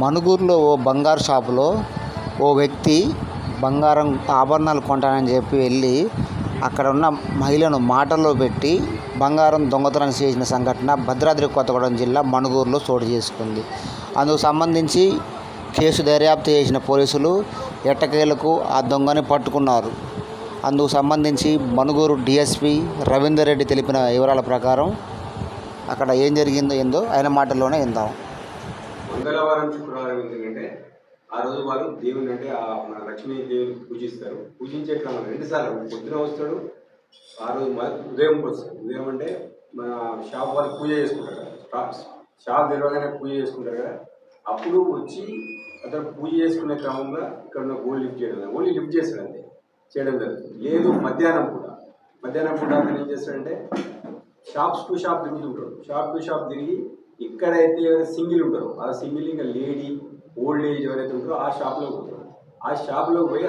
మణుగూరులో ఓ బంగారు షాపులో ఓ వ్యక్తి బంగారం ఆభరణాలు కొంటానని చెప్పి వెళ్ళి అక్కడ ఉన్న మహిళను మాటల్లో పెట్టి బంగారం దొంగతనం చేసిన సంఘటన భద్రాద్రి కొత్తగూడెం జిల్లా మణుగూరులో చోటు చేసుకుంది. అందుకు సంబంధించి కేసు దర్యాప్తు చేసిన పోలీసులు ఎట్టకేలకు ఆ దొంగని పట్టుకున్నారు. అందుకు సంబంధించి మణుగూరు డిఎస్పి రవీందర్ రెడ్డి తెలిపిన వివరాల ప్రకారం అక్కడ ఏం జరిగిందో ఏందో ఆయన మాటల్లోనే విందాం. మంగళవారం శుక్రవారం ఎందుకంటే ఆ రోజు వాళ్ళు దేవుని అంటే మన లక్ష్మీ దేవుని పూజిస్తారు. పూజించే క్రమంలో 2 సార్లు పొద్దున వస్తాడు, ఆ రోజు ఉదయం వస్తాడు. ఉదయం అంటే మన షాప్ వాళ్ళు పూజ చేసుకుంటారు కదా, షాప్ తెరవగానే పూజ చేసుకుంటారు కదా, అప్పుడు వచ్చి అతను పూజ చేసుకునే క్రమంలో ఇక్కడ ఉన్న గోల్డ్ లిఫ్ట్ చేయడం, ఓన్లీ లిఫ్ట్ చేస్తాడు అంతే, చేయడం జరుగుతుంది. లేదు మధ్యాహ్నం పూట అతను ఏం చేస్తాడంటే షాప్స్ టు షాప్ తిరుగుతుంటాడు. షాప్ టు షాప్ తిరిగి ఎక్కడైతే సింగిల్ ఉంటారో ఆ సింగిల్ ఇంకా లేడీ ఓల్డ్ ఏజ్ ఎవరైతే ఉంటారో ఆ షాప్లో పోతారు. ఆ షాప్లో పోయి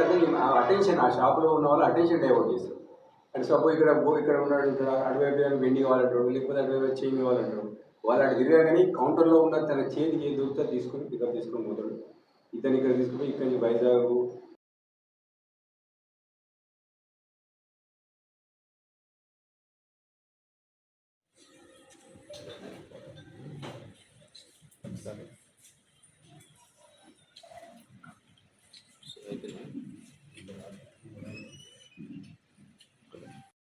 అటెన్షన్ ఆ షాప్లో ఉన్న వాళ్ళు అటెన్షన్ డైవర్ట్ చేస్తారు. అంటే సపోజ్ ఇక్కడ ఉన్నాడు, ఇక్కడ అటువైపు వెండి కావాలంటాడు, లేకపోతే అటువైపు చేంజ్ కావాలంటాడు. వాళ్ళు అటు తిరగగానే కౌంటర్లో ఉన్న తన చేతికి ఏది దొరుకుతా తీసుకొని పికప్ తీసుకొని పోతాడు. ఇతను ఇక్కడ తీసుకుని ఇక్కడి నుంచి వైజాగ్